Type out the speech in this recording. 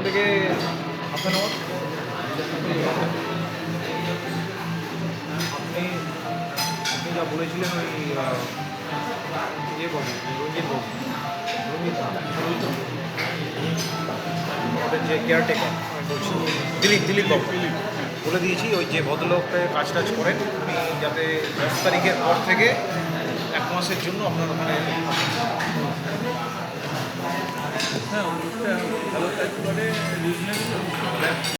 থেকে half an hour. আপনি আপনি যা বলেছিলেন ওই ইয়ে বাবু, রঞ্জিত বাবু, ওদের যে কেয়ারটেকার আমি বলছি, দিলীপ বাবু, বলে দিয়েছি ওই যে ভদ্রলোকটা কাজ টাজ করেন উনি যাতে 10 তারিখের পর থেকে 1 মাসের জন্য আপনার ওখানে হ্যাঁ, অনেকটা ভালো কাজ করে।